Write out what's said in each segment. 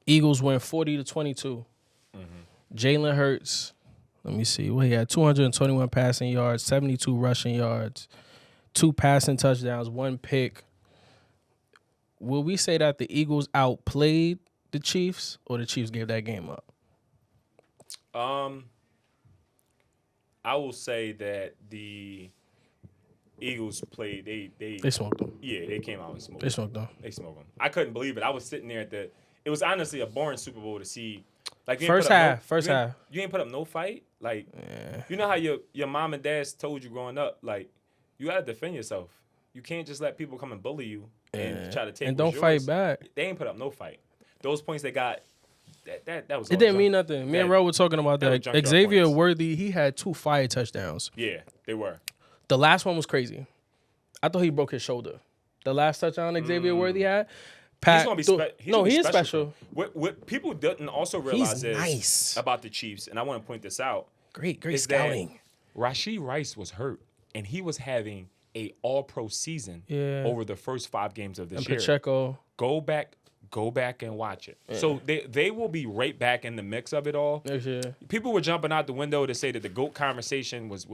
Eagles win 40-22. Jalen Hurts, let me see. Well, he had 221 passing yards, 72 rushing yards, 2 passing touchdowns, 1 pick. Will we say that the Eagles outplayed the Chiefs, or the Chiefs gave that game up? I will say that the Eagles played. They smoked them. Yeah, they came out and smoked. They smoked them. They smoked them. I couldn't believe it. I was sitting there It was honestly a boring Super Bowl to see. Like First half. You ain't put up no fight. Like, you know how your mom and dad told you growing up, like, you gotta defend yourself. You can't just let people come and bully you and try to take. And don't fight back. They ain't put up no fight. Those points they got. That was. It didn't mean nothing. Me and Ro were talking about that. Xavier Worthy, he had 2 fire touchdowns. Yeah, they were. The last one was crazy. I thought he broke his shoulder. The last touchdown Xavier Worthy had. He's gonna be he is special. What people didn't also realize nice. about the Chiefs, and I want to point this out. Great scouting. Rashee Rice was hurt, and he was having a All-Pro season over the first 5 games of this year. Pacheco. Go back and watch it. Yeah. So they will be right back in the mix of it all. Yeah. People were jumping out the window to say that the GOAT conversation was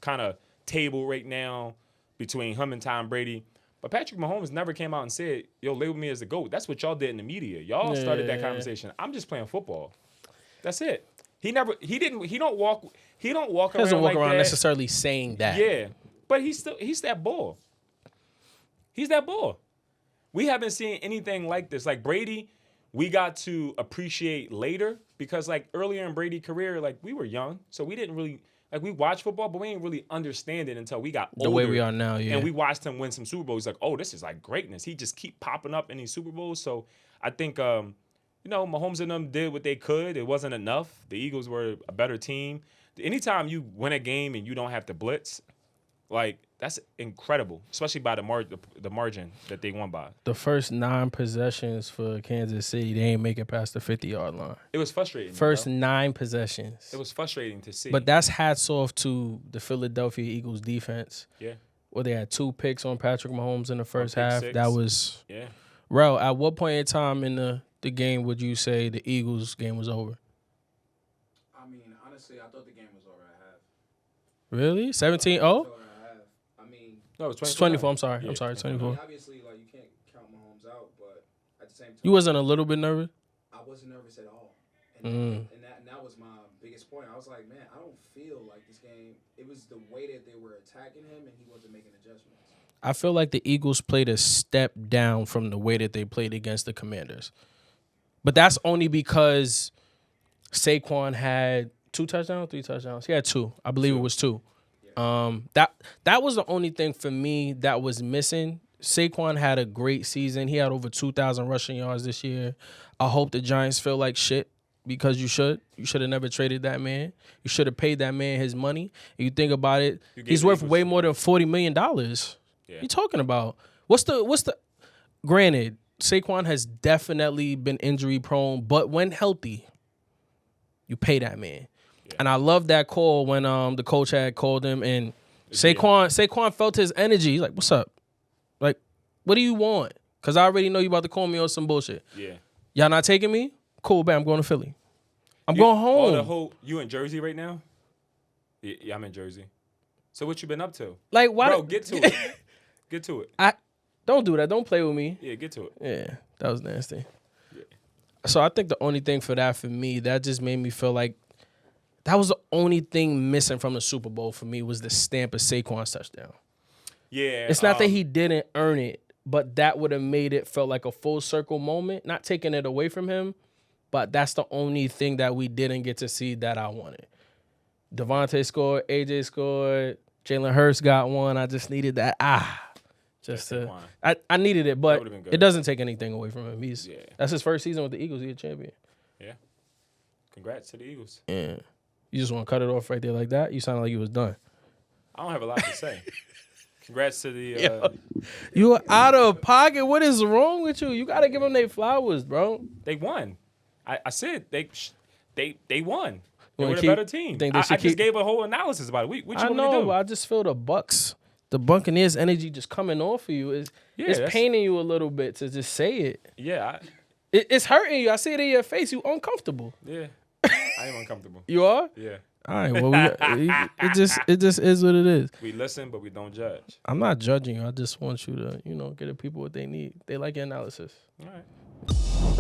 kind of table right now between him and Tom Brady. But Patrick Mahomes never came out and said, "Yo, label me as the GOAT." That's what y'all did in the media. Y'all started that conversation. I'm just playing football. That's it. He don't walk around like that. Necessarily saying that. Yeah. But he's that bull. He's that bull. We haven't seen anything like this. Like Brady, we got to appreciate later because like earlier in Brady's career, like we were young, so we didn't really like we watched football, but we didn't really understand it until we got older. The way we are now, yeah. And we watched him win some Super Bowls. Like, oh, this is like greatness. He just keep popping up in these Super Bowls. So I think Mahomes and them did what they could. It wasn't enough. The Eagles were a better team. Anytime you win a game and you don't have to blitz, like that's incredible, especially by the margin that they won by. The first 9 possessions for Kansas City, they ain't make it past the 50-yard line. It was frustrating. First 9 possessions. It was frustrating to see. But that's hats off to the Philadelphia Eagles defense. Yeah. Where they had 2 picks on Patrick Mahomes in the first half. 6. That was. Yeah. Ro, at what point in time in the game would you say the Eagles game was over? I mean, honestly, I thought the game was over at half. Really? 17-0? No, it was 24. I'm sorry. Yeah. I'm sorry. 24. I mean, obviously, like you can't count Mahomes out, but at the same time, You wasn't a little bit nervous? I wasn't nervous at all, and that was my biggest point. I was like, man, I don't feel like this game. It was the way that they were attacking him, and he wasn't making adjustments. I feel like the Eagles played a step down from the way that they played against the Commanders, but that's only because Saquon had 2 touchdowns, 3 touchdowns. He had 2. I believe it was 2. That was the only thing for me that was missing. Saquon had a great season. He had over 2,000 rushing yards this year. I hope the Giants feel like shit because you should. You should have never traded that man. You should have paid that man his money. If you think about it, he's worth way more than $40 million. Yeah. What you talking about? What's the? Granted, Saquon has definitely been injury prone, but when healthy, you pay that man. Yeah. And I love that call when the coach had called him and Saquon felt his energy. He's like, "What's up? Like, what do you want? Because I already know you about to call me on some bullshit. Yeah. Y'all not taking me? Cool, bam, I'm going to Philly. I'm going home." You in Jersey right now? Yeah, I'm in Jersey. So what you been up to? Like, why? Bro, get to it. Get to it. Don't do that. Don't play with me. Yeah, get to it. Yeah, that was nasty. Yeah. So I think the only thing for me, that just made me feel like that was the only thing missing from the Super Bowl for me was the stamp of Saquon's touchdown. Yeah. It's not that he didn't earn it, but that would have made it felt like a full circle moment, not taking it away from him, but that's the only thing that we didn't get to see that I wanted. Devontae scored, AJ scored, Jalen Hurts got one. I just needed that. I needed it, but it doesn't take anything away from him. That's his first season with the Eagles. He's a champion. Yeah. Congrats to the Eagles. Yeah. You just want to cut it off right there like that? You sound like you was done. I don't have a lot to say. Congrats to the... You are out of pocket. What is wrong with you? You got to give them their flowers, bro. They won. I said they won. They were the better team. I just gave a whole analysis about it. What you want me to do? But I just feel the Buccaneers energy just coming off of you. It's paining you a little bit to just say it. Yeah. It's hurting you. I see it in your face. You uncomfortable. Yeah, I am uncomfortable. You are? Yeah, All right. Well, it just is what it is. we listen, but we don't judge. I'm not judging you. I just want you to, get the people what they need. They like your analysis. All right.